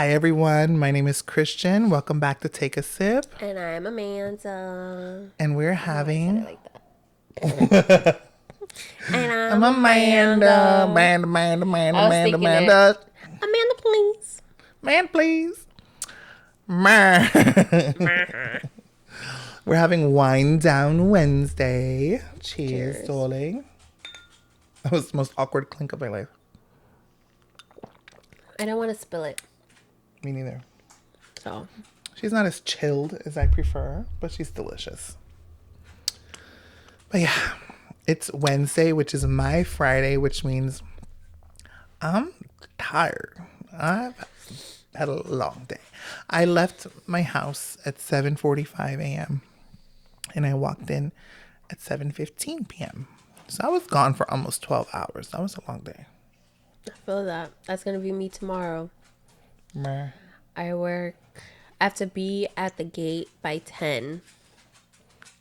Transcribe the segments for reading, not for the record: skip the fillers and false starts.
Hi, everyone. My name is Christian. Welcome back to Take a Sip. And I'm Amanda. And we're having. I said it like that. And I'm I'm Amanda. Amanda. Amanda. Amanda, please. Man, please. Man. We're having Wine Down Wednesday. Cheers, darling. That was the most awkward clink of my life. I don't want to spill it. Me neither. So. She's not as chilled as I prefer, but she's delicious. But yeah, it's Wednesday, which is my Friday, which means I'm tired. I've had a long day. I left my house at 7:45 a.m. and I walked in at 7:15 p.m. So I was gone for almost 12 hours. That was a long day. I feel that. That's going to be me tomorrow. Meh. I have to be at the gate by 10.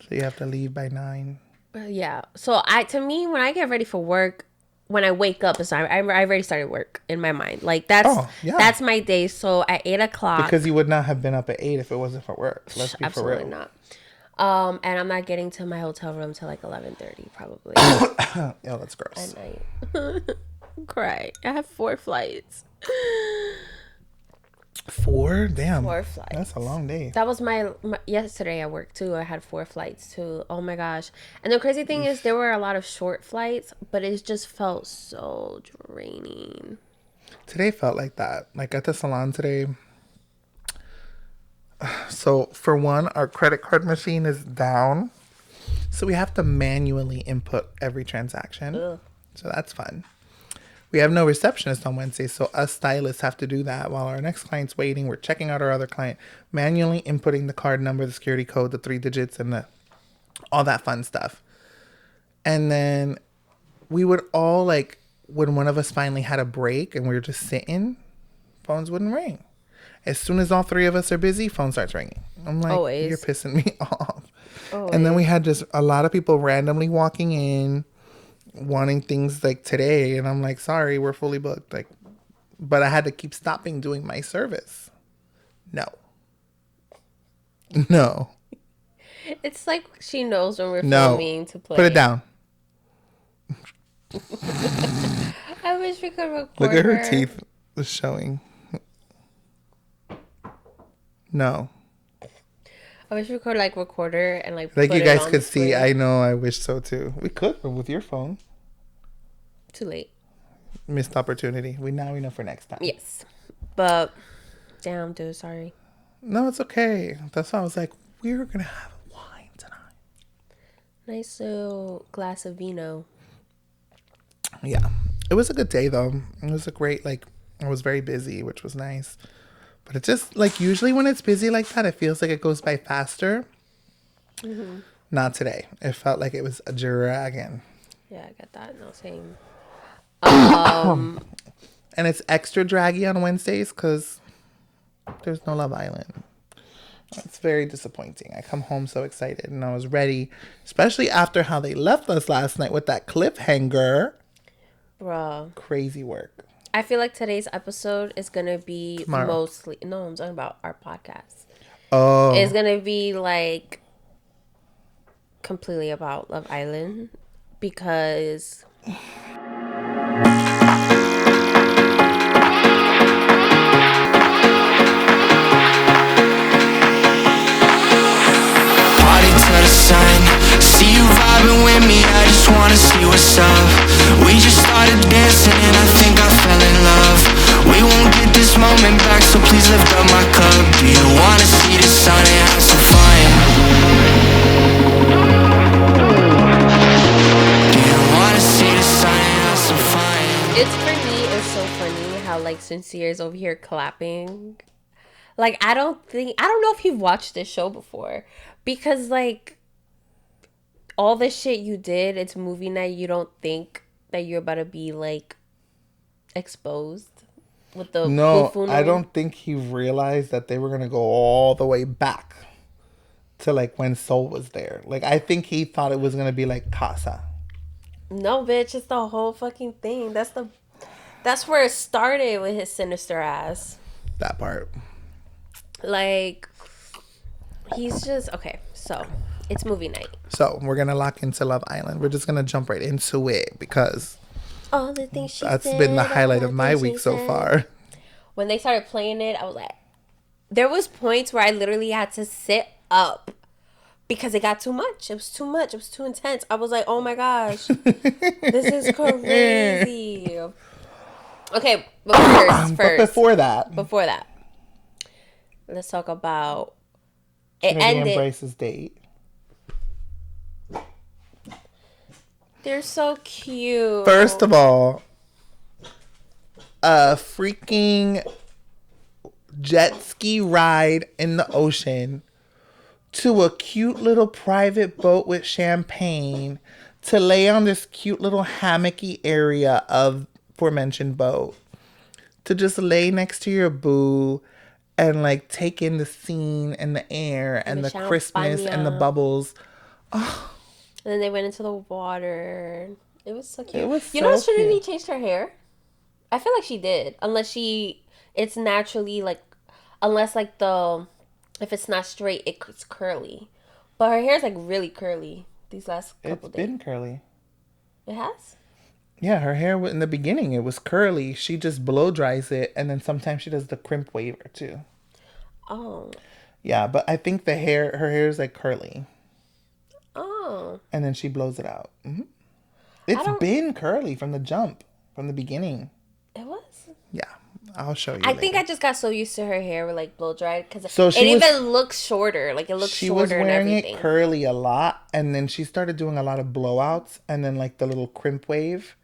So you have to leave by 9. Yeah. So to me, when I get ready for work, when I wake up, I already started work in my mind. Like that's my day. So at 8 o'clock. Because you would not have been up at 8 if it wasn't for work. Let's be for real. Absolutely not. And I'm not getting to my hotel room till like 11:30 probably. Oh, that's gross. At night. Cry. I have 4 flights. 4? Damn. 4 flights. That's a long day. That was my yesterday at work too. I had 4 flights too. Oh my gosh. And the crazy thing is there were a lot of short flights, but it just felt so draining. Today felt like that. Like at the salon today. So for one, our credit card machine is down. So we have to manually input every transaction. Ugh. So that's fun. We have no receptionist on Wednesday, so us stylists have to do that while our next client's waiting. We're checking out our other client, manually inputting the card number, the security code, the 3 digits, and all that fun stuff. And then we would all, like, when one of us finally had a break and we were just sitting, phones wouldn't ring. As soon as all 3 of us are busy, phone starts ringing. I'm like, Always. You're pissing me off. Always. And then we had just a lot of people randomly walking in, wanting things like today, and I'm like, sorry, we're fully booked. Like, but I had to keep stopping doing my service. No. It's like she knows when we're No. filming to play. Put it down. I wish we could record. Look at her teeth showing. No. I wish we could record her and like put you guys it on could the see. screen. I know. I wish so too. We could, but with your phone. Too late. Missed opportunity. We know for next time. Yes, but damn, dude, sorry. No, it's okay. That's why I was like, we're gonna have wine tonight. Nice little glass of vino. Yeah, it was a good day though. It was a great I was very busy, which was nice. But it just usually when it's busy like that, it feels like it goes by faster. Mm-hmm. Not today. It felt like it was a dragon. Yeah, I get that. No, same. And it's extra draggy on Wednesdays because there's no Love Island. It's very disappointing. I come home so excited and I was ready, especially after how they left us last night with that cliffhanger. Bruh. Crazy work. I feel like today's episode is going to be Tomorrow. mostly... No, I'm talking about our podcast. Oh. It's going to be completely about Love Island because... See you vibing with me, I just wanna see what's up. We just started dancing and I think I fell in love. We won't get this moment back, so please lift up my cup. Do you wanna see the sun and have some fun? Do you wanna see the sun and have some fun? It's so funny how Sincere is over here clapping. I don't know if you've watched this show before because all the shit you did, it's movie night. You don't think that you're about to be exposed with the buffoonery? I don't think he realized that they were gonna go all the way back to when Soul was there. I think he thought it was gonna be like Casa. No, bitch, it's the whole fucking thing. That's where it started with his sinister ass. that part. Like, he's just okay. So it's movie night. So we're gonna lock into Love Island. We're just gonna jump right into it because All the things she that's said, been the all highlight the of my things week she so said. far. When they started playing it, I was like, there was points where I literally had to sit up because it got too much. It was too much. It was too intense. I was like, oh my gosh, this is crazy. Okay, but But first, before that, let's talk about it. Trinity and Ended. Bryce's date. They're so cute. First of all, a freaking jet ski ride in the ocean to a cute little private boat with champagne to lay on this cute little hammocky area of aforementioned boat to just lay next to your boo and like take in the scene and the air and the crispness and the champagne. bubbles. And then they went into the water. It was so cute. It was you know, so Trinity cute. changed her hair? I feel like she did. It's naturally like, unless like if it's not straight, it's curly. But her hair's like really curly these last couple It's days. been curly. It has? Yeah, her hair in the beginning it was curly. She just blow dries it, and then sometimes she does the crimp waver too. Oh. Yeah, but I think her hair is like curly, Oh. and then she blows it out. It's been curly from the jump, from the beginning. It was? Yeah, I'll show you. I think I just got so used to her hair with like blow dried because So it she was- even looks shorter. Like it looks she was shorter and wearing everything. it curly a lot, and then she started doing a lot of blowouts, and then like the little crimp wave.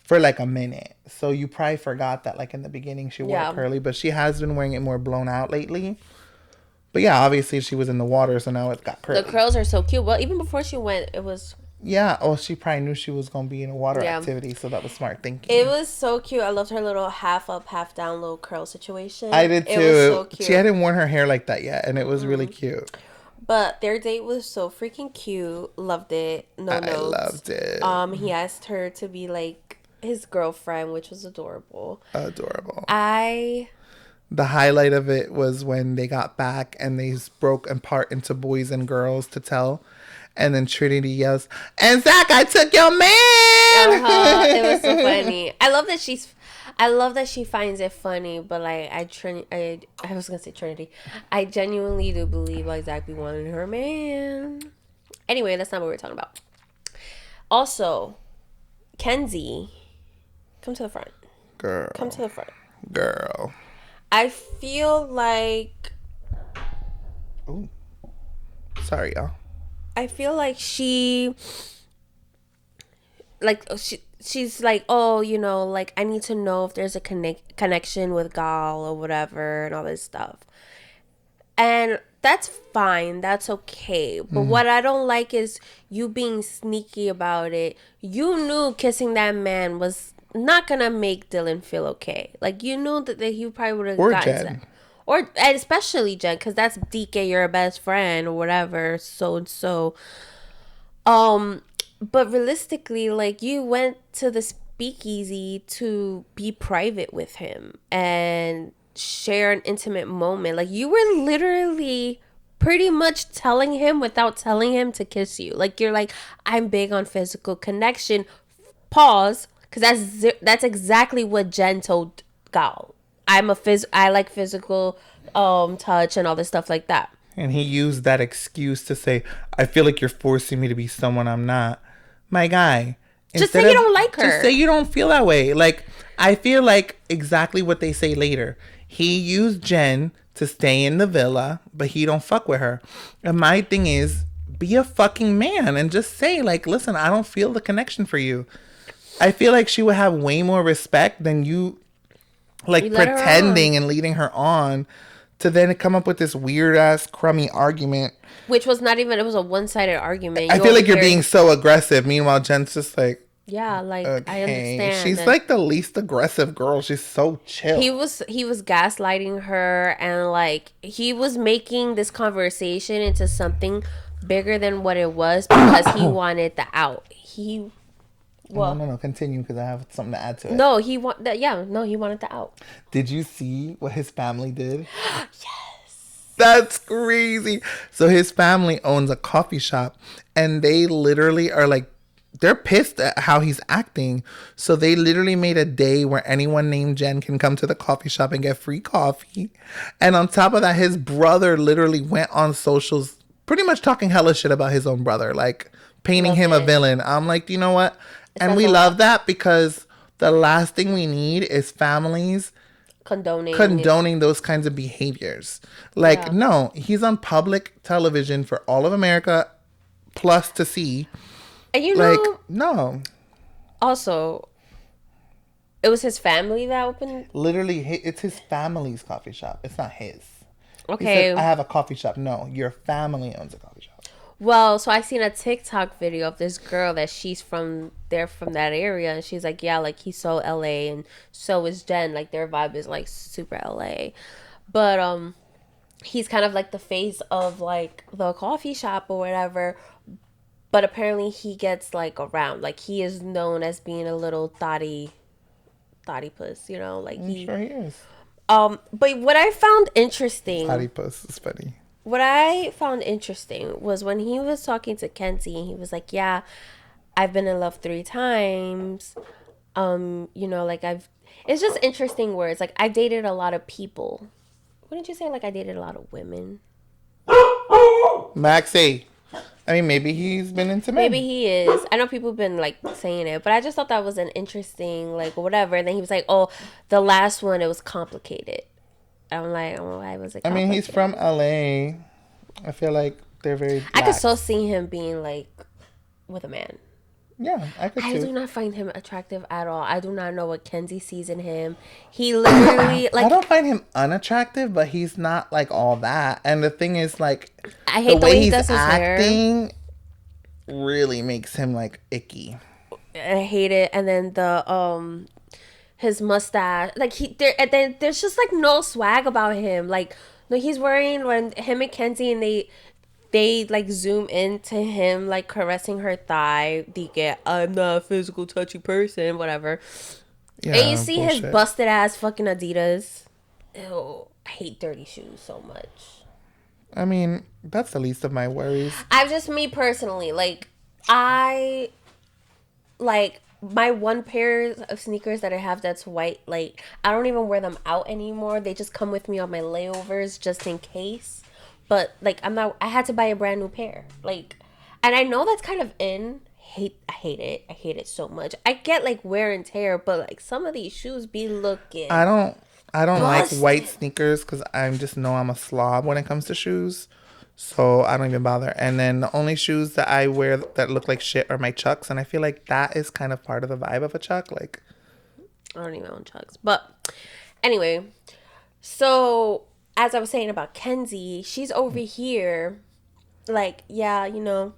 For like a minute. So you probably forgot that like in the beginning she wore it curly, but she has been wearing it more blown out lately. But yeah, obviously she was in the water, so now it got curly. The curls are so cute. Well, even before she went, it was... Yeah, she probably knew she was going to be in a water activity, so that was smart thinking. It was so cute. I loved her little half up, half down little curl situation. I did too. It was so cute. She hadn't worn her hair like that yet, and it was really cute. But their date was so freaking cute. Loved it. No notes. I loved it. He asked her to be like his girlfriend, which was adorable. Adorable. The highlight of it was when they got back and they broke apart into boys and girls to tell. And then Trinity yells, "And Zach, I took your man!" It was so funny. I love that she finds it funny, but like I was gonna say Trinity. I genuinely do believe like Zach be wanting her man. Anyway, that's not what we're talking about. Also, Kenzie, come to the front. Girl. Come to the front. Girl. I feel like... Ooh. Sorry, y'all. I feel like she's like, oh, you know, like, I need to know if there's a connection with Gal or whatever and all this stuff. And that's fine. That's okay. But what I don't like is you being sneaky about it. You knew kissing that man was not going to make Dylan feel okay. Like, you knew that he probably would have gotten Jen. that. And especially Jen, because that's DK, you're a best friend or whatever, so. But realistically, like, you went to the speakeasy to be private with him and share an intimate moment. Like, you were literally pretty much telling him without telling him to kiss you. Like, you're like, I'm big on physical connection. Pause, because that's exactly what Jen told Gal. I like physical touch and all this stuff like that. And he used that excuse to say, I feel like you're forcing me to be someone I'm not. My guy. Just say you don't like her. Just say you don't feel that way. Like, I feel like exactly what they say later. He used Jen to stay in the villa, but he don't fuck with her. And my thing is, be a fucking man and just say, like, listen, I don't feel the connection for you. I feel like she would have way more respect than you, like, pretending and leading her on to then come up with this weird ass crummy argument. Which was not even, it was a one-sided argument. I feel like you're being so aggressive. Meanwhile, Jen's just like, yeah, like, okay. I understand. She's like the least aggressive girl. She's so chill. He was gaslighting her, and like he was making this conversation into something bigger than what it was because he wanted the out. He Well, No. Continue because I have something to add to it. no, he want that. Yeah, no, he wanted the out. Did you see what his family did? Yes. That's crazy. So his family owns a coffee shop, and they literally are like, they're pissed at how he's acting. So they literally made a day where anyone named Jen can come to the coffee shop and get free coffee. And on top of that, his brother literally went on socials pretty much talking hella shit about his own brother, like painting him a villain. I'm like, you know what? And we love that because the last thing we need is families condoning those kinds of behaviors. Like, no, he's on public television for all of America plus to see. And you Like, know, no. also, it was his family that opened. Literally, it's his family's coffee shop. It's not his. He Okay. said, I have a coffee shop. No, your family owns a coffee shop. Well, so I seen a TikTok video of this girl that she's from that area, and she's like, yeah, like he's so LA, and so is Jen. Like their vibe is like super LA, but he's kind of like the face of like the coffee shop or whatever. But apparently he gets like around, like he is known as being a little thotty puss, you know, like I'm sure he is. But what I found interesting. Platypus is funny. What I found interesting was when he was talking to Kenzie, and he was like, yeah, I've been in love 3 times. You know, like it's just interesting words. Like I dated a lot of people. Wouldn't you say like I dated a lot of women? Maxie. I mean, maybe he's been into men. Maybe he is. I know people have been like saying it, but I just thought that was an interesting, like whatever. And then he was like, oh, the last one, it was complicated. I'm like, oh, why was it complicated? I mean, he's from LA. I feel like they're very black. I could so see him being like with a man. Yeah, I could I too. do not find him attractive at all. I do not know what Kenzie sees in him. He literally I like don't find him unattractive, but he's not like all that. And the thing is, like, I hate the way he he's does his hair. acting really makes him like icky. I hate it. And then the his mustache, like and then there's just like no swag about him. Like no, he's wearing when him and Kenzie and they like zoom into him like caressing her thigh. They get I'm not a physical touchy person, whatever. Yeah, And you see his bullshit. busted ass fucking Adidas. Ew, I hate dirty shoes so much. I mean, that's the least of my worries. I've just me personally, like I like my one pair of sneakers that I have that's white, like I don't even wear them out anymore. They just come with me on my layovers just in case. But like I had to buy a brand new pair. Like and I know that's kind of in. I hate it. I hate it so much. I get like wear and tear, but like some of these shoes be looking I don't like busted. white sneakers because I just know I'm a slob when it comes to shoes. So I don't even bother. And then the only shoes that I wear that look like shit are my Chucks. And I feel like that is kind of part of the vibe of a Chuck. Like, I don't even own Chucks. But anyway, so as I was saying about Kenzie, she's over here, like, yeah, you know.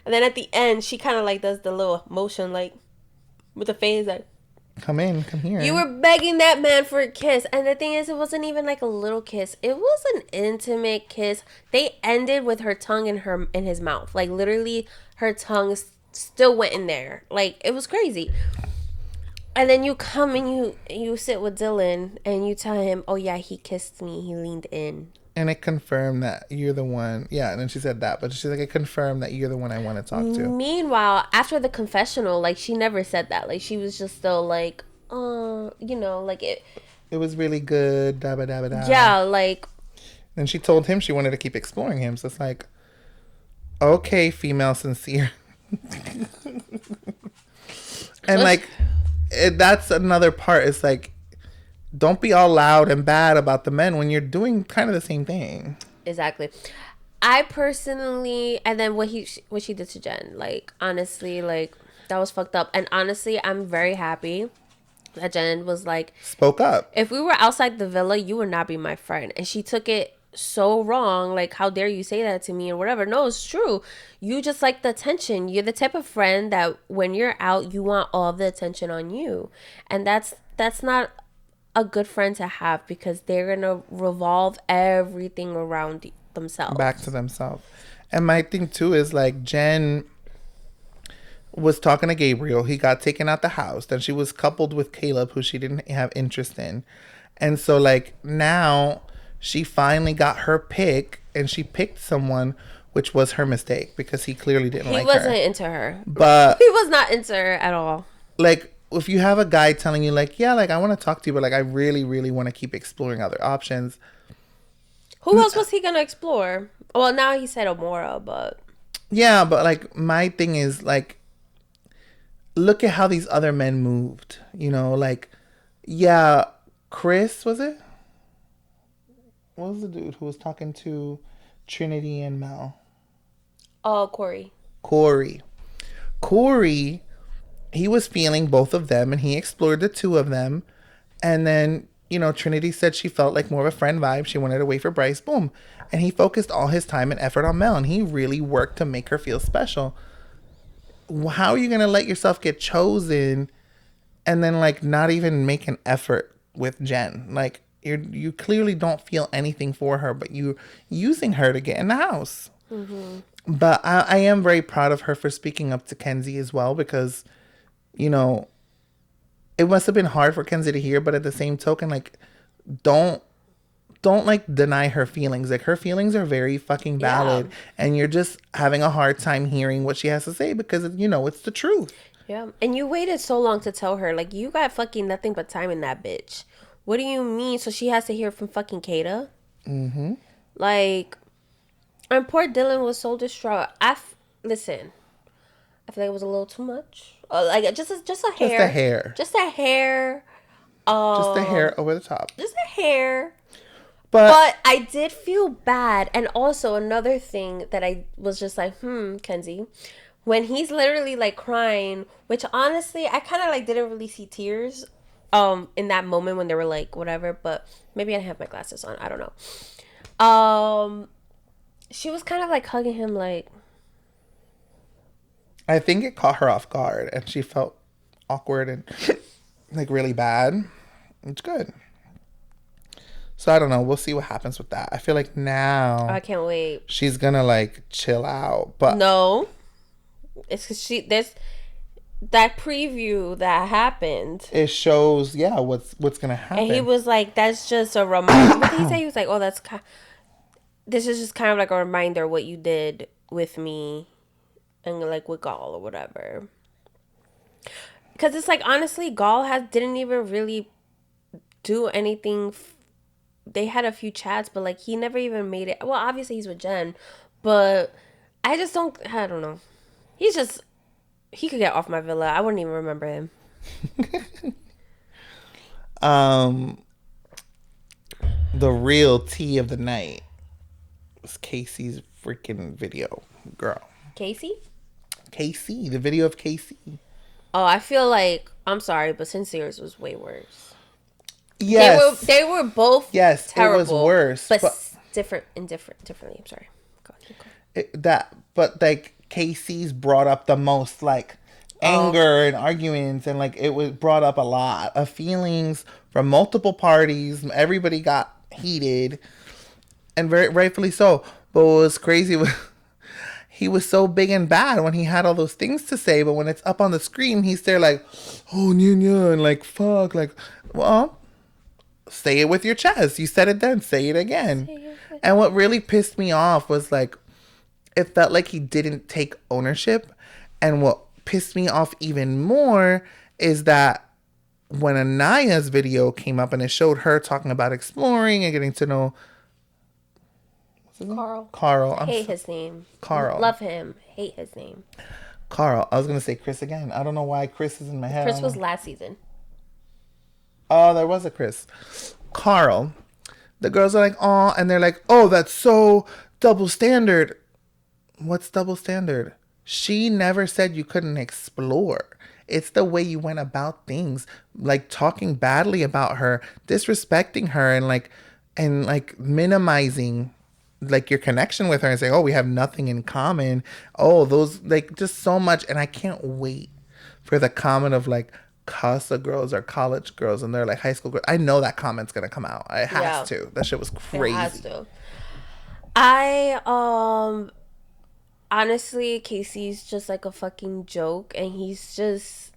And then at the end, she kind of like does the little motion, like, with the face, like, come here. you were begging that man for a kiss. And the thing is, it wasn't even like a little kiss. It was an intimate kiss. They ended with her tongue in his mouth. Like, literally, her tongue still went in there. Like, it was crazy. And then you come and you sit with Dylan and you tell him, oh yeah, he kissed me. He leaned in. And it confirmed that you're the one. Yeah, and then she said that. But she's like, it confirmed that you're the one I want to talk to. Meanwhile, after the confessional, like, she never said that. Like, she was just still like, you know, like it. It was really good. Dabba dabba da. Yeah, like. And she told him she wanted to keep exploring him. So it's like, okay, female sincere. And like, that's another part. It's like, don't be all loud and bad about the men when you're doing kind of the same thing. Exactly. I personally, and then what she did to Jen, like, honestly, like, that was fucked up. And honestly, I'm very happy that Jen was like, spoke up. if we were outside the villa, you would not be my friend. And she took it so wrong. Like, how dare you say that to me or whatever. No, it's true. You just like the attention. You're the type of friend that when you're out, you want all the attention on you. And that's not a good friend to have, because they're gonna revolve everything around themselves, back to themselves. And my thing too is like, Jen was talking to Gabriel. He got taken out the house. Then she was coupled with Caleb, who she didn't have interest in. And so, like, now she finally got her pick, and she picked someone, which was her mistake because he clearly didn't like her. He wasn't into her. But he was not into her at all. Like, if you have a guy telling you, like, yeah, like, I want to talk to you, but, like, I really, really want to keep exploring other options. Who else was he going to explore? Well, now he said Amora, but... Yeah, but, like, my thing is, like, look at how these other men moved. You know, like, yeah, Chris, was it? What was the dude who was talking to Trinity and Mel? Oh, Corey. Corey, he was feeling both of them, and he explored the two of them. And then, you know, Trinity said she felt like more of a friend vibe. She wanted to wait for Bryce. Boom. And he focused all his time and effort on Mel, and he really worked to make her feel special. How are you going to let yourself get chosen and then, like, not even make an effort with Jen? Like, you clearly don't feel anything for her, but you're using her to get in the house. Mm-hmm. But I am very proud of her for speaking up to Kenzie as well, because, you know, it must have been hard for Kenzie to hear, but at the same token, like, don't like deny her feelings. Like, her feelings are very fucking valid, and you're just having a hard time hearing what she has to say because, you know, it's the truth. Yeah, and you waited so long to tell her, like, you got fucking nothing but time in that bitch. What do you mean? So she has to hear from fucking Kata? Mm-hmm. Like, and poor Dylan was so distraught. Listen, I feel like it was a little too much. Like, just a hair. Just a hair. Just a hair. Just a hair over the top. Just a hair. But I did feel bad. And also another thing that I was just like, Kenzie, when he's literally like crying, which honestly, I kind of like didn't really see tears in that moment when they were like, whatever, but maybe I didn't have my glasses on. I don't know. She was kind of like hugging him like. I think it caught her off guard and she felt awkward and like really bad. It's good. So I don't know. We'll see what happens with that. I feel like now I can't wait. She's gonna like chill out, but no, it's because there's that preview that happened. It shows, what's gonna happen. And he was like, "That's just a reminder." What did he say? He was like, "Oh, this is just kind of like a reminder of what you did with me, and like with Gaul or whatever." Because it's like honestly, Gaul didn't even really do anything. They had a few chats, but like he never even made it. Well, obviously he's with Jen, but I don't know. He could get off my villa. I wouldn't even remember him. The real tea of the night was Casey's freaking video, girl. Casey, the video of Casey. Oh, I feel like, I'm sorry, but Sincere's was way worse. Yes. They were both terrible. It was worse. But differently. I'm sorry. Go on. But like Casey's brought up the most like anger and arguments, and like it was brought up a lot of feelings from multiple parties. Everybody got heated, and very rightfully so. But what was crazy was he was so big and bad when he had all those things to say, but when it's up on the screen, he's there like, oh, nya, and like, fuck, like, well, say it with your chest. You said it then, say it again. And what really pissed me off was like, it felt like he didn't take ownership. And what pissed me off even more is that when Anaya's video came up and it showed her talking about exploring and getting to know Carl. Hate his name. Carl. Love him. Hate his name. Carl. I was going to say Chris again. I don't know why Chris is in my head. Chris was last season. Oh, there was a Chris. Carl. The girls are like, oh, and they're like, oh, that's so double standard. What's double standard? She never said you couldn't explore. It's the way you went about things, like talking badly about her, disrespecting her, and like minimizing like your connection with her and saying, oh, we have nothing in common. Oh, those, like, just so much. And I can't wait for the comment of like Casa girls or college girls and they're like high school girls. I know that comment's gonna come out. It has to. That shit was crazy. It has to. honestly, Casey's just like a fucking joke, and he's his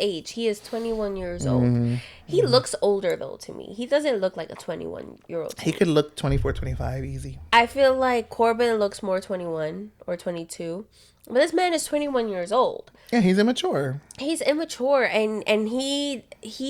age. He is 21 years old. He looks older though to me. He doesn't look like a 21-year-old. He could look 24, 25 easy. I feel like Corbin looks more 21 or 22. But this man is 21 years old. Yeah, he's immature. He's immature, and he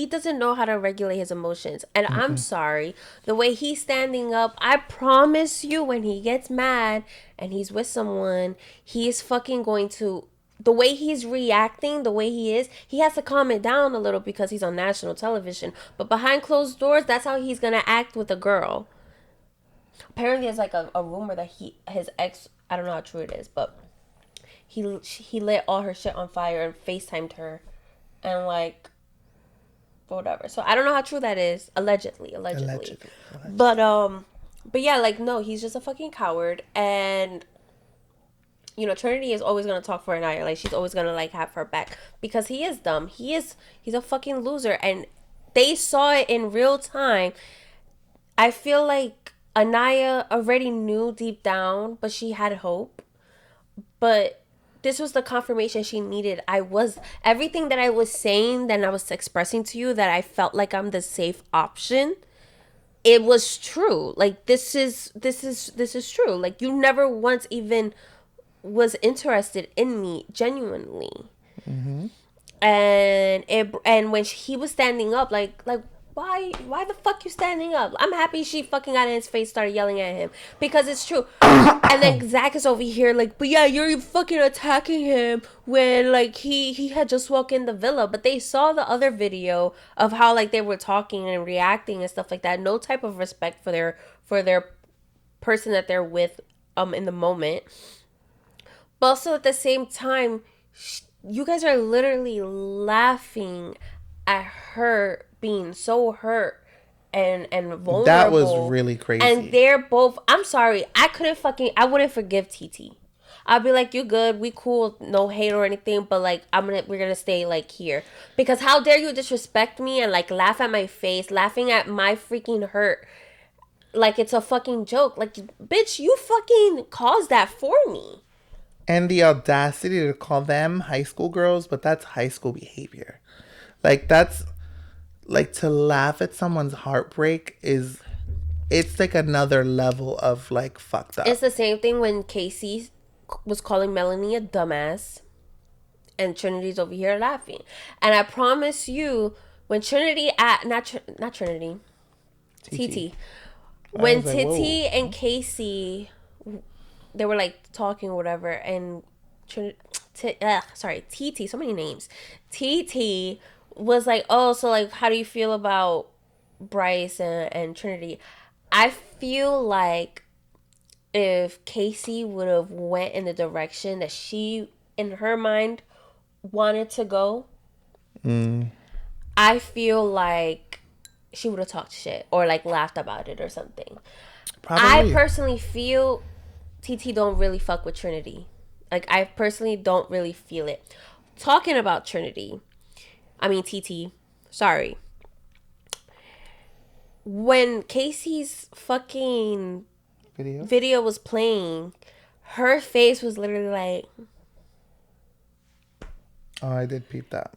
doesn't know how to regulate his emotions. And I'm sorry, the way he's standing up, I promise you, when he gets mad and he's with someone, he's fucking going to, the way he's reacting, the way he has to calm it down a little because he's on national television. But behind closed doors, that's how he's gonna act with a girl. Apparently, there's like a rumor that his ex, I don't know how true it is, but he lit all her shit on fire and FaceTimed her, and like, whatever. So I don't know how true that is. Allegedly. But yeah, like, no, he's just a fucking coward. And you know, Trinity is always gonna talk for Anaya. Like, she's always gonna like have her back because he is dumb. He's a fucking loser, and they saw it in real time. I feel like Anaya already knew deep down, but she had hope. But this was the confirmation she needed. Everything that I was saying, that I was expressing to you, that I felt like I'm the safe option, it was true. Like, this is true. Like, you never once even was interested in me genuinely. And when he was standing up, like why the fuck you standing up? I'm happy she fucking got in his face, started yelling at him, because it's true. And then Zach is over here like, but yeah, you're fucking attacking him when like he had just walked in the villa. But they saw the other video of how like they were talking and reacting and stuff like that. No type of respect for their person that they're with in the moment. But also at the same time, you guys are literally laughing at her being so hurt and vulnerable. That was really crazy. And they're both, I'm sorry, I wouldn't forgive TT. I'd be like, you good, we cool, no hate or anything, but like we're gonna stay like here. Because how dare you disrespect me and like laugh at my face, laughing at my freaking hurt like it's a fucking joke. Like, bitch, you fucking caused that for me. And the audacity to call them high school girls, but that's high school behavior. Like, that's, like, to laugh at someone's heartbreak it's like another level of, like, fucked up. It's the same thing when Casey was calling Melanie a dumbass and Trinity's over here laughing. And I promise you, when Trinity, not Trinity, TT. When like, Titi whoa. and Casey, they were like talking or whatever, and TT, so many names. TT was like, oh, so like, how do you feel about Bryce and Trinity? I feel like if Casey would have went in the direction that she, in her mind, wanted to go, I feel like she would have talked shit or like laughed about it or something. Probably. I personally feel TT don't really fuck with Trinity. Like, I personally don't really feel it. Talking about TT, sorry. When Casey's fucking video was playing, her face was literally like... Oh, I did peep that.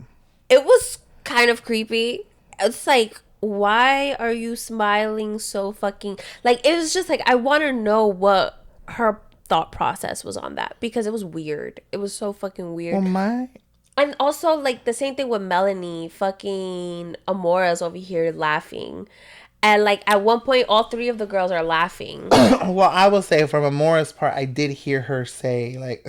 It was kind of creepy. It's like, why are you smiling so fucking... Like, it was just like, I want to know what her thought process was on that, because it was weird. It was so fucking weird. And also, like, the same thing with Melanie. Fucking Amora's over here laughing. And, like, at one point, all three of the girls are laughing. Well, I will say, from Amora's part, I did hear her say, like...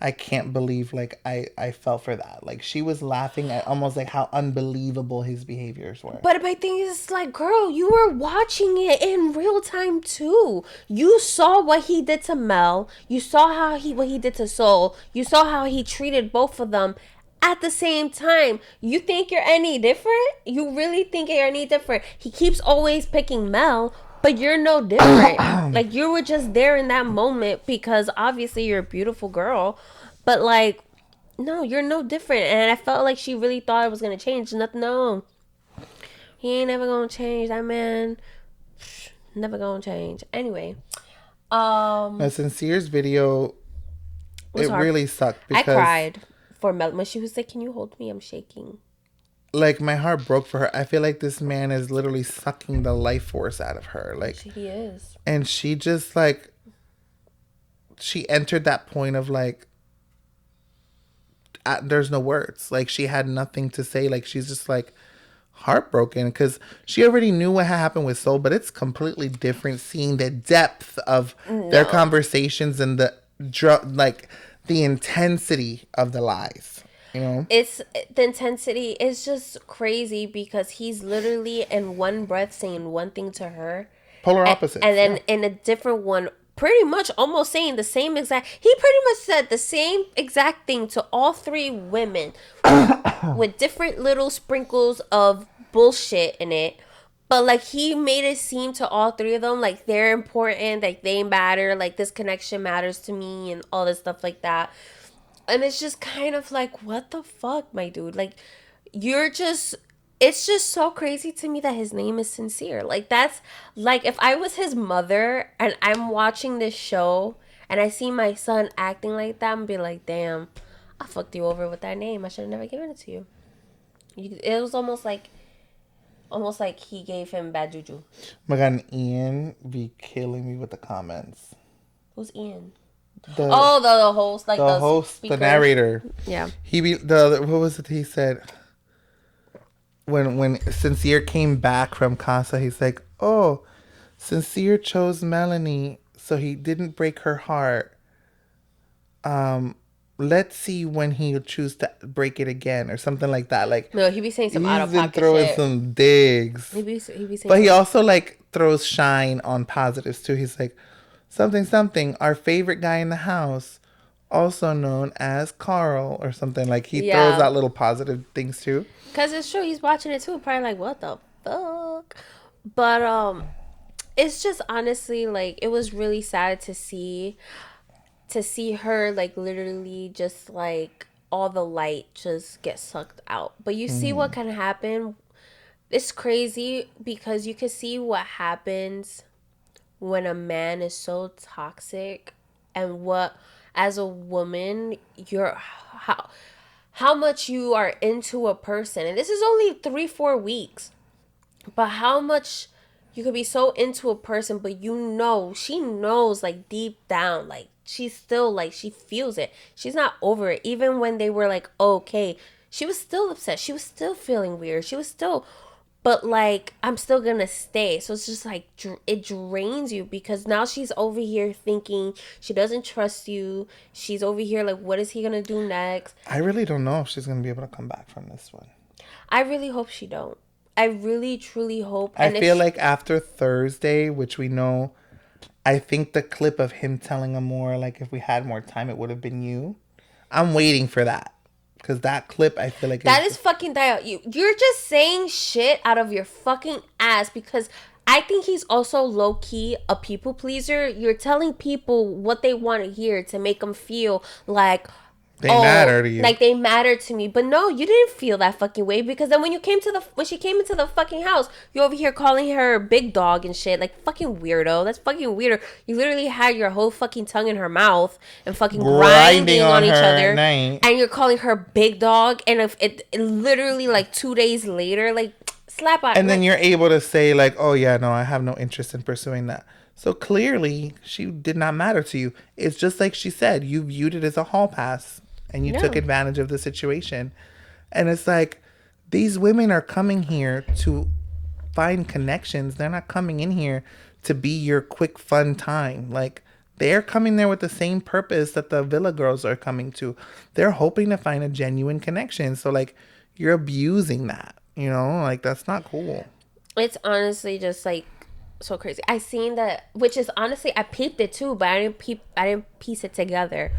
I can't believe, like, I fell for that. Like, she was laughing at almost, like, how unbelievable his behaviors were. But my thing is, like, girl, you were watching it in real time, too. You saw what he did to Mel. You saw what he did to Soul. You saw how he treated both of them at the same time. You think you're any different? You really think you're any different? He keeps always picking Mel, but you're no different. Like, you were just there in that moment because obviously you're a beautiful girl. But, like, no, you're no different. And I felt like she really thought it was going to change. No. He ain't never going to change. That man, never going to change. Anyway, The Sincere's video, was it hard. really sucked I because cried for Mel when she was like, "Can you hold me? I'm shaking." like my heart broke for her. I feel like this man is literally sucking the life force out of her. Like, He is. and she just like she entered that point of like there's no words. Like she had nothing to say. Like she's just like heartbroken because she already knew what had happened with Soul, but it's completely different seeing the depth of their conversations and the like the intensity of the lies. You know, It's the intensity is just crazy because he's literally in one breath saying one thing to her, polar opposites. and then yeah. in a different one, pretty much almost saying the same exact. He pretty much said the same exact thing to all three women, with different little sprinkles of bullshit in it. But like he made it seem to all three of them like they're important, like they matter, like this connection matters to me, and all this stuff like that. And it's just kind of like, what the fuck, my dude? Like, you're just, it's just so crazy to me that his name is Sincere. Like, that's like if I was his mother and I'm watching this show and I see my son acting like that, I'm be like, damn, I fucked you over with that name. I should have never given it to you. It was almost like he gave him bad juju. My God, Ian be killing me with the comments. Who's Ian? The The host, like the host, speaker. the narrator. Yeah. He be the what was it he said when Sincere came back from Casa? He's like, oh, Sincere chose Melanie, so he didn't break her heart. Let's see when he'll choose to break it again or something like that. Like No, he be saying some out of he's been pocket throwing shit. some digs. He be saying But he also like throws shine on positives too. He's like, something, our favorite guy in the house, also known as Carl or something. Like he Yeah. throws out little positive things too. Cause it's true, he's watching it too. Probably like, what the fuck? But it's just honestly like it was really sad to see her like literally just like all the light just get sucked out. But you see what can happen. It's crazy because you can see what happens when a man is so toxic and what as a woman you're how much you are into a person. And this is only 3-4 weeks, but how much you could be so into a person, but you know she knows like deep down, like she's still like she feels it, she's not over it. Even when they were like okay, she was still upset, she was still feeling weird, she was still, but like I'm still gonna stay. So it's just like it drains you because now she's over here thinking she doesn't trust you. She's over here like, what is he gonna do next? I really don't know if she's gonna be able to come back from this one. I really hope she don't. I really truly hope. I feel like after Thursday, which we know, I think the clip of him telling Amor like if we had more time it would have been you. I'm waiting for that. Because that clip, I feel like that is fucking dial. You're just saying shit out of your fucking ass because I think he's also low key a people pleaser. You're telling people what they want to hear to make them feel like they matter to you. Like they matter to me. But no, you didn't feel that fucking way because then when she came into the fucking house, you over here calling her big dog and shit. Like fucking weirdo. That's fucking weirder. You literally had your whole fucking tongue in her mouth and fucking grinding on each other. And you're calling her big dog, and if it literally like 2 days later, like slap out. And then you're able to say like, oh yeah, no, I have no interest in pursuing that. So clearly she did not matter to you. It's just like she said, you viewed it as a hall pass. And you took advantage of the situation. And it's like, these women are coming here to find connections. They're not coming in here to be your quick, fun time. Like, they're coming there with the same purpose that the Villa girls are coming to. They're hoping to find a genuine connection. So, like, you're abusing that. You know? Like, that's not cool. It's honestly just, like, so crazy. I seen that, which is honestly, I peeped it too, but I didn't piece it together.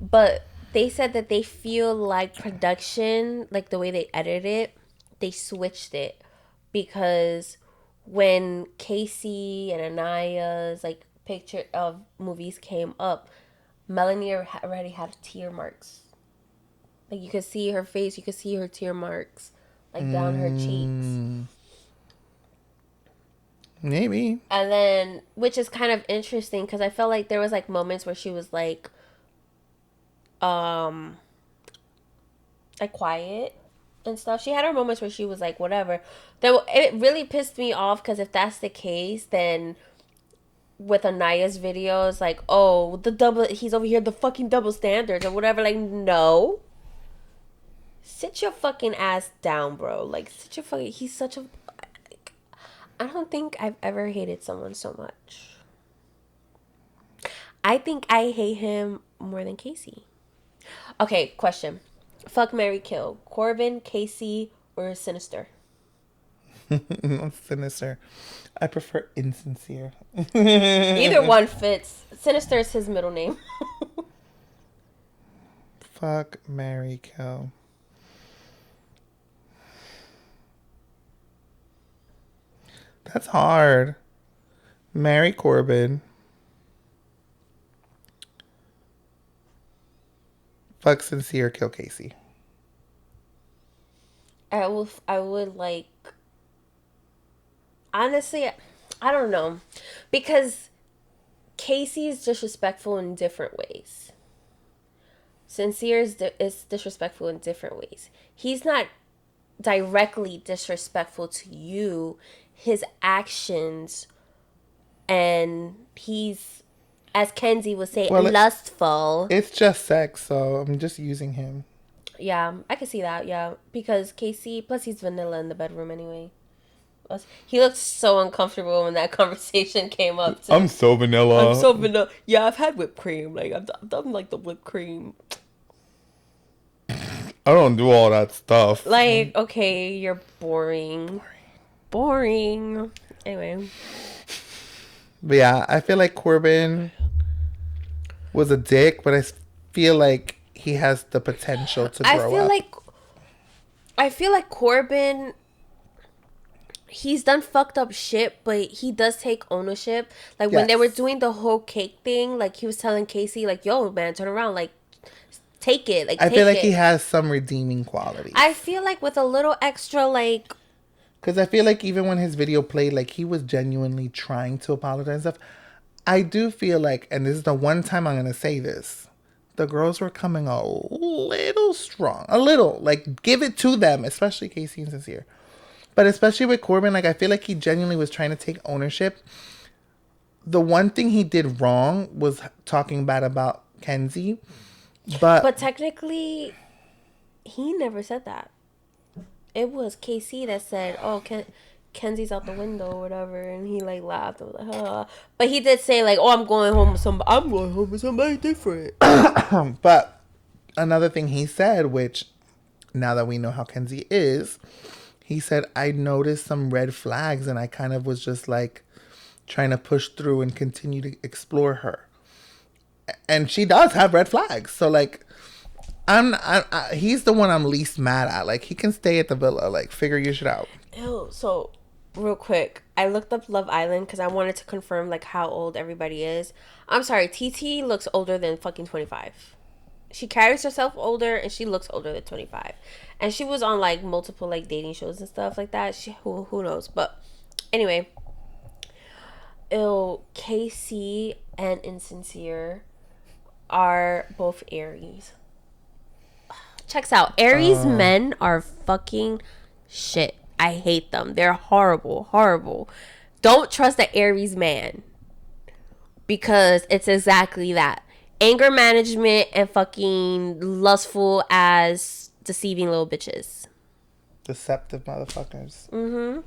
But they said that they feel like production, like the way they edited it, they switched it because when Casey and Anaya's like picture of movies came up, Melanie already had tear marks. Like you could see her face, you could see her tear marks like down her cheeks. Maybe. And then, which is kind of interesting because I felt like there was like moments where she was like quiet and stuff. She had her moments where she was like whatever. Though it really pissed me off because if that's the case, then with Anaya's videos, like, oh, he's over here the fucking double standards or whatever. Like, no, sit your fucking ass down, bro. Like, sit your fucking. He's such a. I don't think I've ever hated someone so much. I think I hate him more than Casey. Okay, question. Fuck, marry, kill. Corbin, Casey, or Sinister? Sinister. I prefer insincere. Either one fits. Sinister is his middle name. Fuck, marry, kill. That's hard. Marry Corbin. Fuck Sincere, kill Casey. I would like. Honestly, I don't know. Because Casey is disrespectful in different ways. Sincere is disrespectful in different ways. He's not directly disrespectful to you. His actions, and he's, as Kenzie would say, lustful. It's just sex, so I'm just using him. Yeah, I can see that, yeah. Because Casey, plus he's vanilla in the bedroom anyway. He looked so uncomfortable when that conversation came up. I'm so vanilla. I'm so vanilla. Yeah, I've had whipped cream. Like, I've done like the whipped cream. I don't do all that stuff. Like, okay, you're boring. Boring. Anyway. But yeah, I feel like Corbin was a dick, but I feel like he has the potential to grow up. I feel like Corbin, he's done fucked up shit, but he does take ownership. Like, when they were doing the whole cake thing, like, he was telling Casey, like, yo, man, turn around. Like, take it. Like, I feel like he has some redeeming qualities. I feel like with a little extra, like... Because I feel like even when his video played, like, he was genuinely trying to apologize and stuff. I do feel like, and this is the one time I'm going to say this, the girls were coming a little strong. A little. Like, give it to them, especially Casey and Sincere. But especially with Corbin, like, I feel like he genuinely was trying to take ownership. The one thing he did wrong was talking bad about Kenzie. But technically, he never said that. It was KC that said, "Oh, Kenzie's out the window or whatever," and he like laughed. I was like, "Huh." But he did say like, "Oh, I'm going home with somebody. I'm going home with somebody different." But another thing he said, which now that we know how Kenzie is, he said, "I noticed some red flags, and I kind of was just like trying to push through and continue to explore her." And she does have red flags, so like. He's the one I'm least mad at. Like, he can stay at the villa. Like, figure your shit out. Ew, so, real quick. I looked up Love Island because I wanted to confirm, like, how old everybody is. I'm sorry. TT looks older than fucking 25. She carries herself older, and she looks older than 25. And she was on, like, multiple, like, dating shows and stuff like that. Who knows? But, anyway. KC and Insincere are both Aries. Checks out. Aries men are fucking shit. I hate them. They're horrible. Horrible. Don't trust the Aries man. Because it's exactly that. Anger management and fucking lustful as deceiving little bitches. Deceptive motherfuckers. Mm-hmm.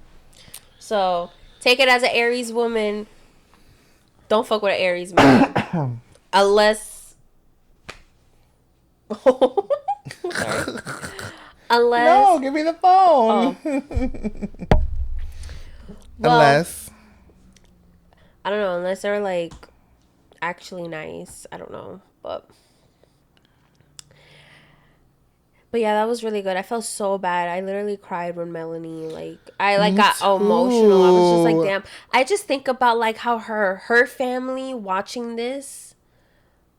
So, take it as an Aries woman. Don't fuck with an Aries man. Unless... Unless... No, give me the phone. Unless... I don't know. Unless they're, like, actually nice. I don't know. But yeah, that was really good. I felt so bad. I literally cried when Melanie, like... I, like, got emotional. I was just like, damn. I just think about, like, how her family watching this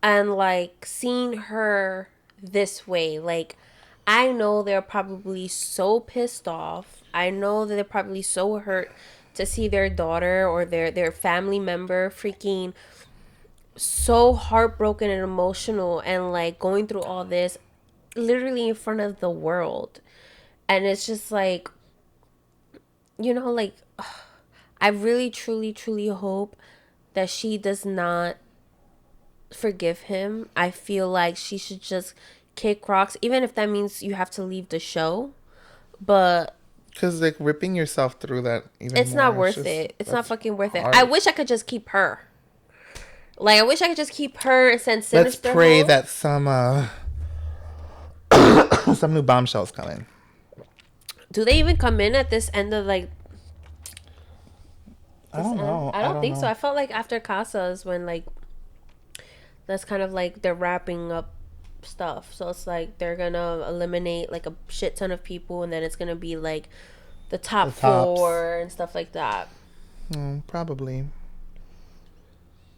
and, like, seeing her this way, like... I know they're probably so pissed off. I know that they're probably so hurt to see their daughter or their family member freaking so heartbroken and emotional and like going through all this literally in front of the world. And it's just like, like I really truly truly hope that she does not forgive him. I feel like she should just kick rocks, even if that means you have to leave the show. But because like ripping yourself through that, even it's more, not worth just, it. It's not fucking worth hard. it. I wish I could just keep her. Like, I wish I could just keep her and send Sinister. Let's pray home. that some new bombshells come in. Do they even come in at this end of like? I don't know. I don't think so. I felt like after Casas when like that's kind of like they're wrapping up stuff. So it's like they're gonna eliminate like a shit ton of people, and then it's gonna be like the top four and stuff like that. Probably.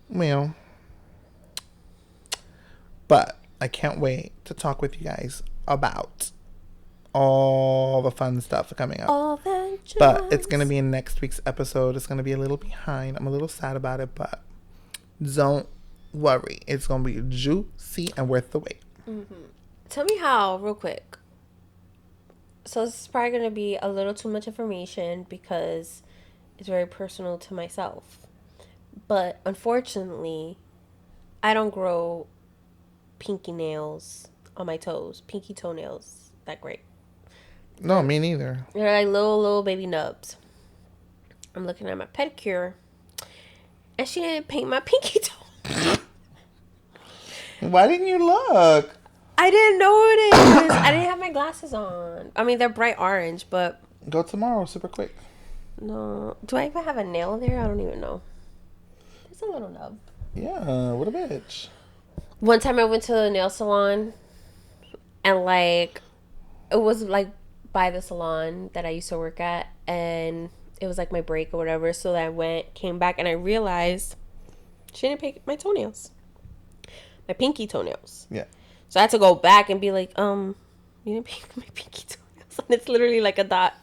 Well, but I can't wait to talk with you guys about all the fun stuff coming up. All that jazz. But it's going to be in next week's episode. It's going to be a little behind. I'm a little sad about it, but don't worry. It's going to be juicy and worth the wait. Mm-hmm. Tell me how, real quick. So this is probably going to be a little too much information because it's very personal to myself. But unfortunately, I don't grow pinky nails on my toes. Pinky toenails that great. No, me neither. They're like little baby nubs. I'm looking at my pedicure, and she didn't paint my pinky toe. Why didn't you look? I didn't know what it is. I didn't have my glasses on. I mean, they're bright orange, but... Go tomorrow, super quick. No. Do I even have a nail there? I don't even know. There's a little nub. Yeah, what a bitch. One time I went to a nail salon, and like, it was like by the salon that I used to work at, and it was like my break or whatever. So I went, came back, and I realized she didn't paint my toenails. My pinky toenails. Yeah. So I had to go back and be like, you didn't paint my pinky toenails. And it's literally like a dot.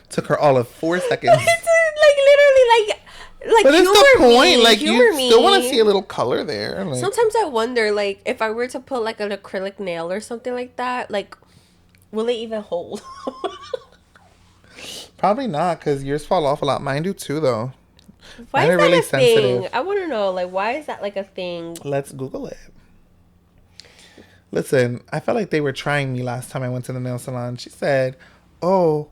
Took her all of 4 seconds. Like literally like but it's the point. Like you me. still want to see a little color there. Like, sometimes I wonder, like, if I were to put like an acrylic nail or something like that, like, will it even hold? Probably not, because yours fall off a lot. Mine do too, though. Why Mine is that really a sensitive. thing? I want to know, like, why is that like a thing? Let's Google it. Listen, I felt like they were trying me last time I went to the nail salon. She said, "Oh,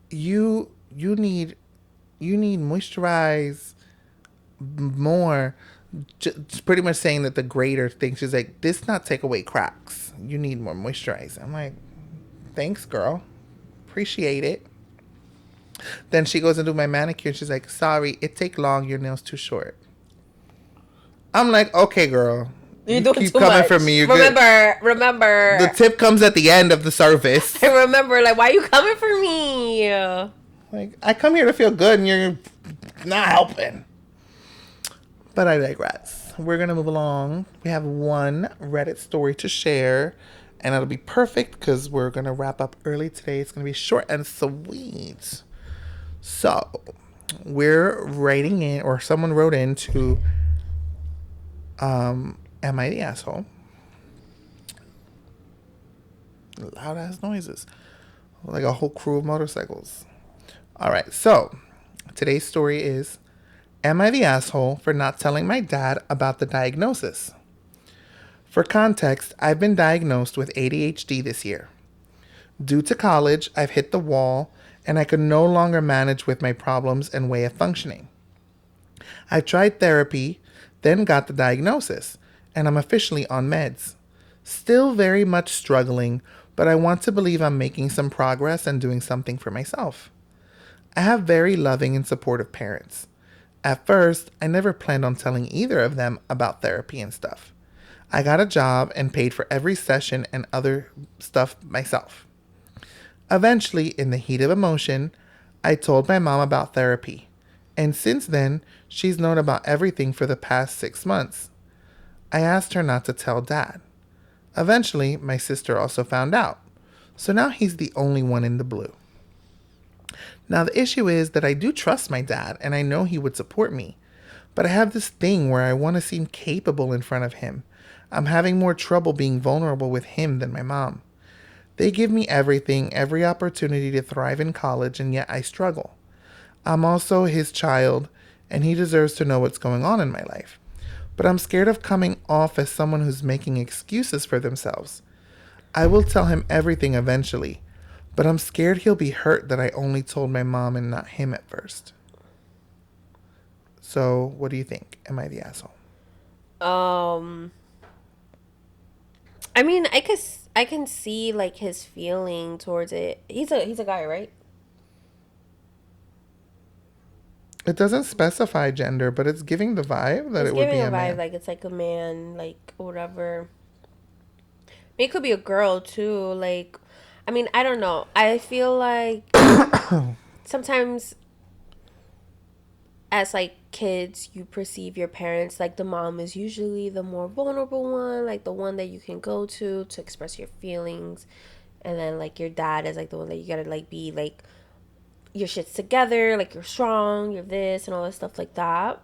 you need moisturize more." Just pretty much saying that the greater thing. She's like, "This not take away cracks. You need more moisturize." I'm like, "Thanks, girl. Appreciate it." Then she goes and do my manicure. She's like, "Sorry, it take long. Your nails too short." I'm like, "Okay, girl. You doing keep too coming much. for me. You're Remember. The tip comes at the end of the service." I remember, like, why are you coming for me? Like, I come here to feel good, and you're not helping. But I digress. We're gonna move along. We have one Reddit story to share, and it'll be perfect because we're gonna wrap up early today. It's gonna be short and sweet. So, we're writing in, or someone wrote in to, am I the asshole? Loud ass noises. Like a whole crew of motorcycles. All right, so today's story is, am I the asshole for not telling my dad about the diagnosis? For context, I've been diagnosed with ADHD this year. Due to college, I've hit the wall and I could no longer manage with my problems and way of functioning. I tried therapy, then got the diagnosis, and I'm officially on meds. Still very much struggling, but I want to believe I'm making some progress and doing something for myself. I have very loving and supportive parents. At first, I never planned on telling either of them about therapy and stuff. I got a job and paid for every session and other stuff myself. Eventually, in the heat of emotion, I told my mom about therapy. And since then, she's known about everything for the past 6 months. I asked her not to tell Dad. Eventually, my sister also found out. So now he's the only one in the blue. Now, the issue is that I do trust my dad and I know he would support me. But I have this thing where I want to seem capable in front of him. I'm having more trouble being vulnerable with him than my mom. They give me everything, every opportunity to thrive in college, and yet I struggle. I'm also his child, and he deserves to know what's going on in my life. But I'm scared of coming off as someone who's making excuses for themselves. I will tell him everything eventually, but I'm scared he'll be hurt that I only told my mom and not him at first. So, what do you think? Am I the asshole? I mean, I can see like his feeling towards it. He's a guy, right? It doesn't specify gender, but it's giving the vibe that It's it would be giving a a vibe man. like it's like a man, like whatever. It could be a girl too. Like, I mean, I don't know. I feel like sometimes as like kids, you perceive your parents like the mom is usually the more vulnerable one, like the one that you can go to express your feelings, and then like your dad is like the one that you gotta like be like your shit's together, like you're strong, you're this and all this stuff like that.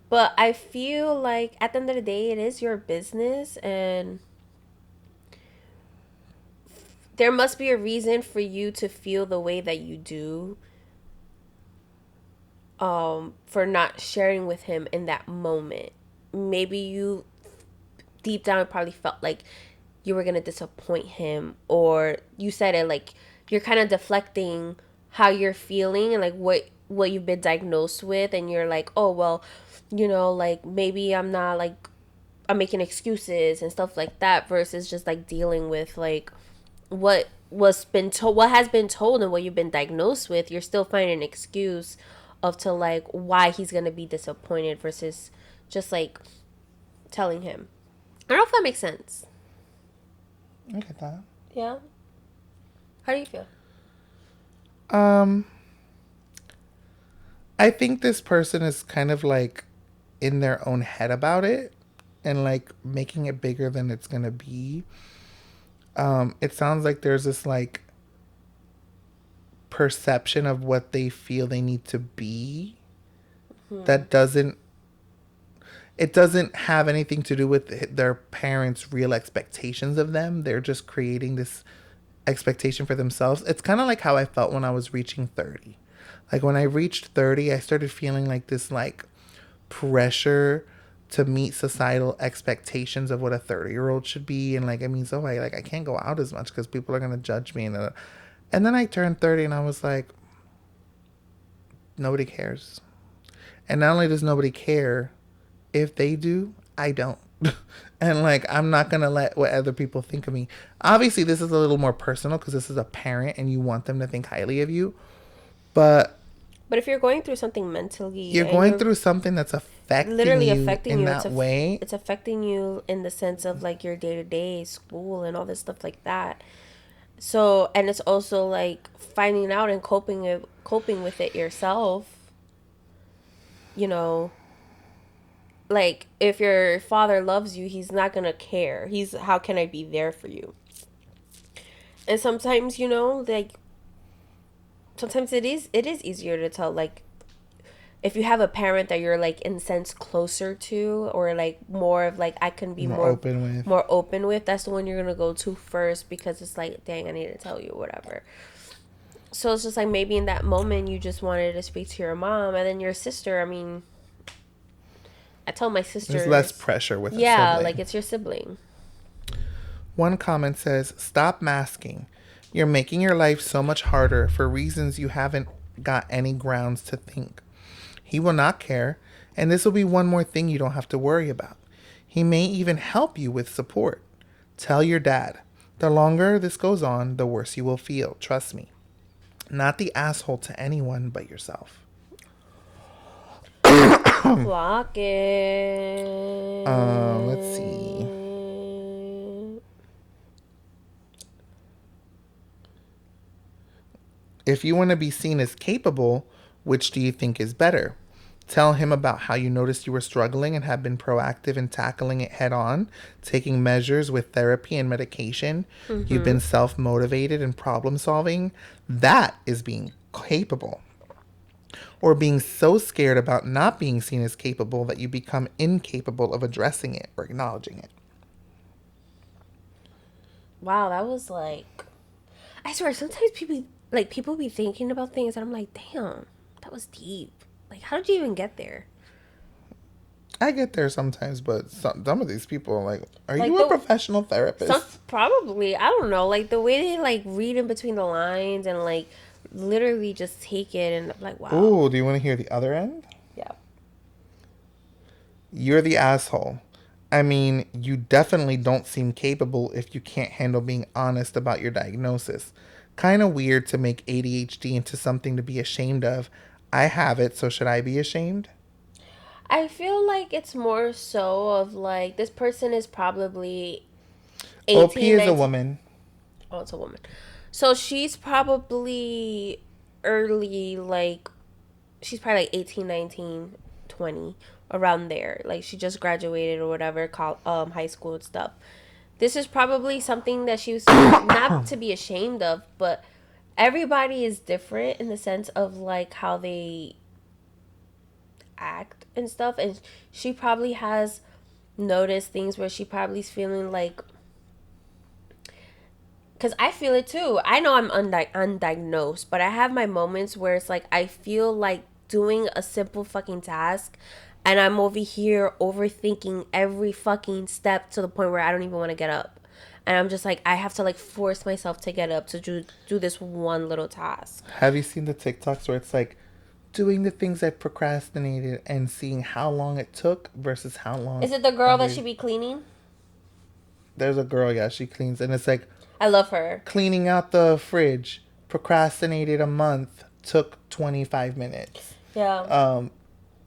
But I feel like at the end of the day, it is your business, and there must be a reason for you to feel the way that you do, for not sharing with him in that moment. Maybe you deep down probably felt like you were gonna disappoint him, or you said it like you're kind of deflecting how you're feeling and like what you've been diagnosed with, and you're like, oh well, like maybe I'm not like I'm making excuses and stuff like that, versus just like dealing with like what has been told and what you've been diagnosed with. You're still finding an excuse of to like why he's gonna be disappointed versus just like telling him. I don't know if that makes sense. I get that. Yeah. How do you feel? Um, I think this person is kind of like in their own head about it and like making it bigger than it's gonna be. It sounds like there's this like perception of what they feel they need to be that doesn't have anything to do with their parents' real expectations of them. They're just creating this expectation for themselves. It's kind of like how I felt when I was reaching 30. Like when I reached 30, I started feeling like this like pressure to meet societal expectations of what a 30-year-old should be, and like it means I can't go out as much because people are gonna judge me, and then I turned 30 and I was like, nobody cares. And not only does nobody care, if they do, I don't. And like I'm not gonna let what other people think of me. Obviously this is a little more personal because this is a parent and you want them to think highly of you, but But if you're going through something mentally, you're going through something that's affecting literally you affecting in you, that way. it's affecting you in the sense of like your day-to-day school and all this stuff like that. So, and it's also like finding out and coping with it yourself. You know, like if your father loves you, he's not gonna care. He's how can I be there for you? And sometimes, like sometimes it is easier to tell, like if you have a parent that you're like in sense closer to, or like more of like I can be more open with, that's the one you're gonna go to first, because it's like, dang, I need to tell you whatever. So it's just like maybe in that moment you just wanted to speak to your mom, and then your sister, I mean, I tell my sister There's less pressure with a sibling. like it's your sibling. One comment says, stop masking. You're making your life so much harder for reasons you haven't got any grounds to think. He will not care, and this will be one more thing you don't have to worry about. He may even help you with support. Tell your dad. The longer this goes on, the worse you will feel. Trust me. Not the asshole to anyone but yourself. Clock it. Let's see. If you want to be seen as capable, which do you think is better? Tell him about how you noticed you were struggling and have been proactive in tackling it head on, taking measures with therapy and medication. You've been self-motivated and problem solving. That is being capable, or being so scared about not being seen as capable that you become incapable of addressing it or acknowledging it. Wow, that was like, I swear, sometimes people be thinking about things and I'm like, damn, that was deep. Like, how did you even get there? I get there sometimes, but some of these people are like, are Like you a professional therapist? Probably, I don't know, like the way they like read in between the lines and like literally just take it and like, wow. Ooh, do you want to hear the other end? Yeah. You're the asshole. I mean, you definitely don't seem capable if you can't handle being honest about your diagnosis. Kind of weird to make ADHD into something to be ashamed of. I have it, so should I be ashamed? I feel like it's more so of like this person is probably 18, OP is 19. a woman. Oh, it's a woman. So she's probably early, like, she's probably like 18, 19, 20, around there. Like, she just graduated or whatever, high school and stuff. This is probably something that she was not to be ashamed of, but everybody is different in the sense of, like, how they act and stuff. And she probably has noticed things where she probably is feeling like, because I feel it too. I know I'm undiagnosed, but I have my moments where it's like I feel like doing a simple fucking task and I'm over here overthinking every fucking step to the point where I don't even want to get up. And I'm just like, I have to like force myself to get up to do this one little task. Have you seen the TikToks where it's like doing the things I procrastinated and seeing how long it took versus how long? Is it the girl that should be cleaning? There's a girl, yeah, she cleans, and it's like, I love her. cleaning out the fridge, procrastinated a month, took 25 minutes. Yeah.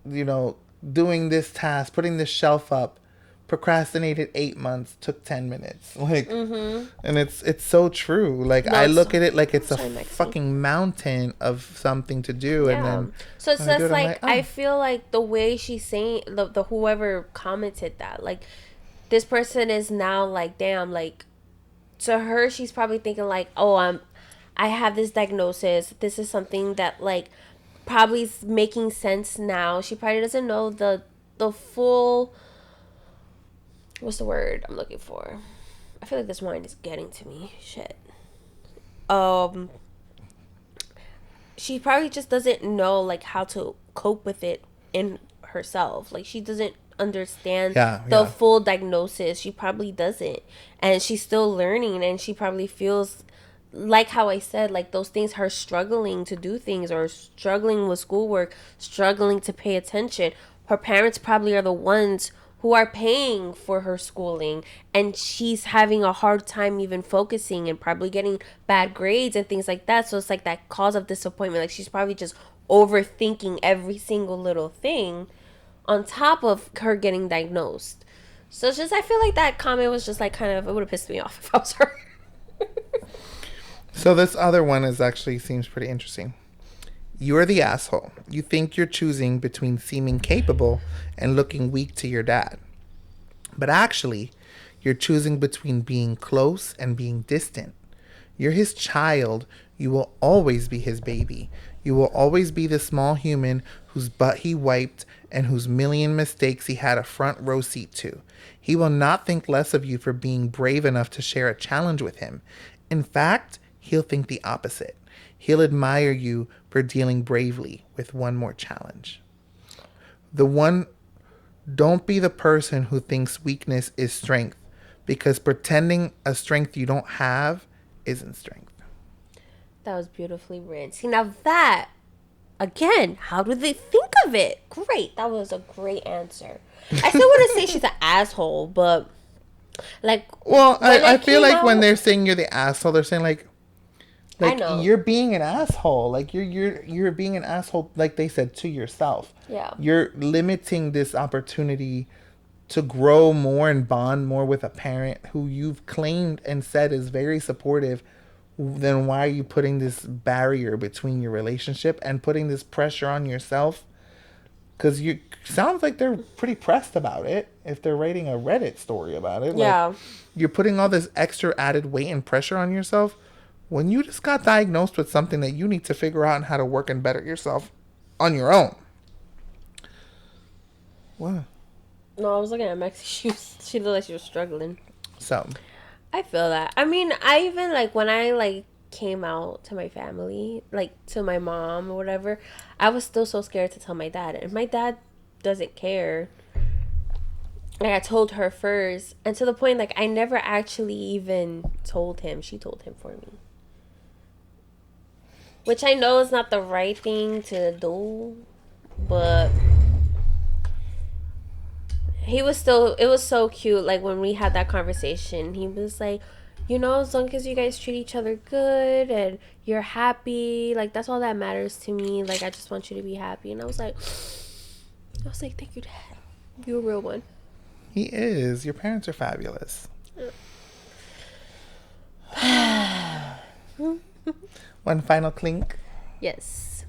You know, doing this task, putting this shelf up, procrastinated 8 months, took 10 minutes. Like, and it's so true. Like, No, I it's look so- at it like it's a sorry, Maxine. fucking mountain of something to do, and then So it's when I do just it, I'm like, oh. I feel like the way she's saying the whoever commented that, like, this person is now like, damn, like, to her she's probably thinking like, oh, I have this diagnosis, this is something that like probably is making sense now. She probably doesn't know the full, what's the word I'm looking for? I feel like this wine is getting to me. Shit. She probably just doesn't know like how to cope with it in herself. Like, she doesn't understand the full diagnosis. She probably doesn't, and she's still learning, and she probably feels like how I said, like, those things, her struggling to do things or struggling with schoolwork, struggling to pay attention. Her parents probably are the ones who are paying for her schooling, and she's having a hard time even focusing and probably getting bad grades and things like that. So it's like that cause of disappointment. Like, she's probably just overthinking every single little thing on top of her getting diagnosed. So it's just, I feel like that comment was just like kind of, it would have pissed me off if I was her. So this other one is actually seems pretty interesting. You're the asshole. You think you're choosing between seeming capable and looking weak to your dad. But actually, you're choosing between being close and being distant. You're his child. You will always be his baby. You will always be the small human whose butt he wiped and whose million mistakes he had a front row seat to. He will not think less of you for being brave enough to share a challenge with him. In fact, he'll think the opposite. He'll admire you for dealing bravely with one more challenge. Don't be the person who thinks weakness is strength, because pretending a strength you don't have isn't strength. That was beautifully written. See, now that, again, how do they think of it? Great. That was a great answer. I still want to say she's an asshole, but like, well, I feel like when out, they're saying you're the asshole, they're saying like I know. you're being an asshole. Like you're being an asshole, like they said, to yourself. Yeah. You're limiting this opportunity to grow more and bond more with a parent who you've claimed and said is very supportive. Then why are you putting this barrier between your relationship and putting this pressure on yourself? Because you sounds like they're pretty pressed about it if they're writing a Reddit story about it. Yeah. Like, you're putting all this extra added weight and pressure on yourself. when you just got diagnosed with something that you need to figure out how to work and better yourself on your own. What? No, I was looking at Maxie. She looked like she was struggling. So, I feel that. I mean, I even like when I like came out to my family, like to my mom or whatever, I was still so scared to tell my dad. And my dad doesn't care. Like I told her first, and to the point like I never actually even told him. She told him for me. Which I know is not the right thing to do, but he was still, it was so cute. Like when we had that conversation, he was like, you know, as long as you guys treat each other good and you're happy, like that's all that matters to me. Like I just want you to be happy. And I was like, thank you, Dad. You're a real one. he is. Your parents are fabulous. One final clink. Yes.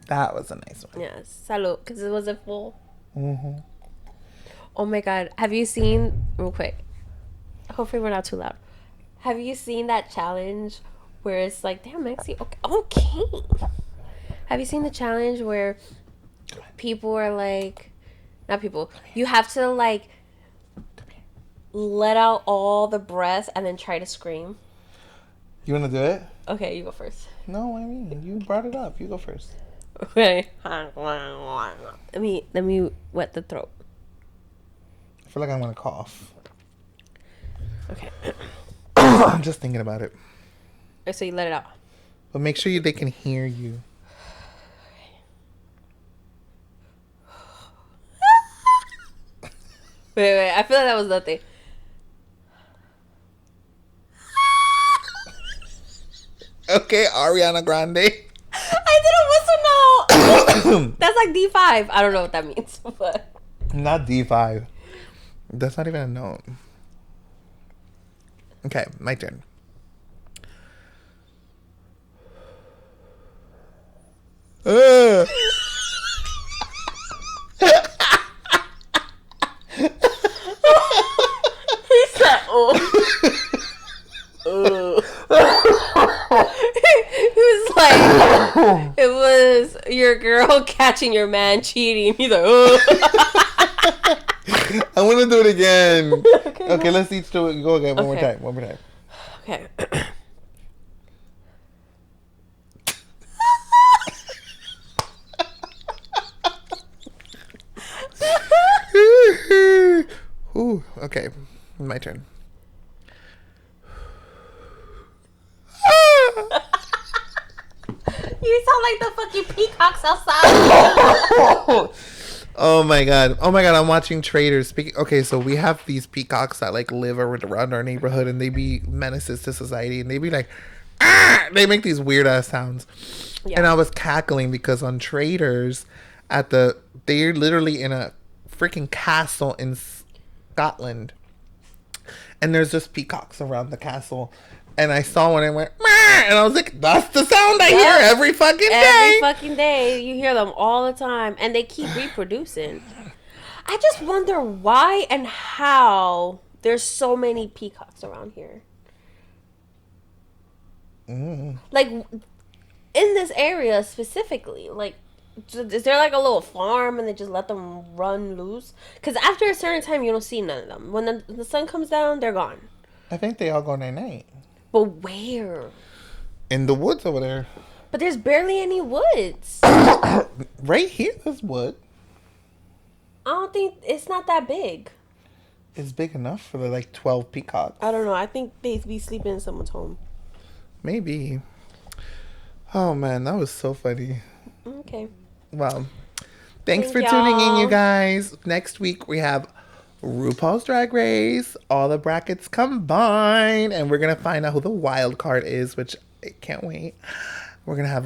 That was a nice one. Yes. Salud, because it wasn't full. Mm-hmm. Oh my God. Have you seen, real quick, hopefully we're not too loud. Have you seen that challenge where it's like, damn, Maxie, okay. Have you seen the challenge where people are like, not people, you have to like let out all the breath and then try to scream? You want to do it? Okay, you go first. No, I mean, you brought it up. You go first. Okay. Let me wet the throat. I feel like I'm going to cough. Okay. I'm just thinking about it. So you let it out. But make sure they can hear you. Wait. I feel like that was nothing. Okay, Ariana Grande. I didn't whistle note. That's like D5. I don't know what that means, but Not D5. That's not even a note. Okay, my turn. he said, "Oh." He was like, it was your girl catching your man cheating. He's like, oh. I want to do it again. Okay, let's each do it. Go again. One more time. Okay. Ooh, okay. My turn. You sound like the fucking peacocks outside. Oh my god. I'm watching Traders. Okay, so we have these peacocks that like live around our neighborhood, and they be menaces to society, and they be like, ah! They make these weird ass sounds. Yeah. And I was cackling because on Traders, they're literally in a freaking castle in Scotland, and there's just peacocks around the castle. And I saw one and went, Mah! And I was like, that's the sound I hear every fucking day. Every fucking day. You hear them all the time. And they keep reproducing. I just wonder why and how there's so many peacocks around here. Like, in this area specifically, like, is there like a little farm and they just let them run loose? Because after a certain time, you don't see none of them. When the sun comes down, they're gone. I think they all go night-night. But where? In the woods over there. But there's barely any woods. Right here, there's wood. I don't think it's not that big. It's big enough for the like 12 peacocks. I don't know. I think they'd be sleeping in someone's home. Maybe. Oh man, that was so funny. Okay. Well, thanks for tuning in, you guys. Next week we have RuPaul's Drag Race, all the brackets combined, and we're gonna find out who the wild card is, which I can't wait. We're gonna have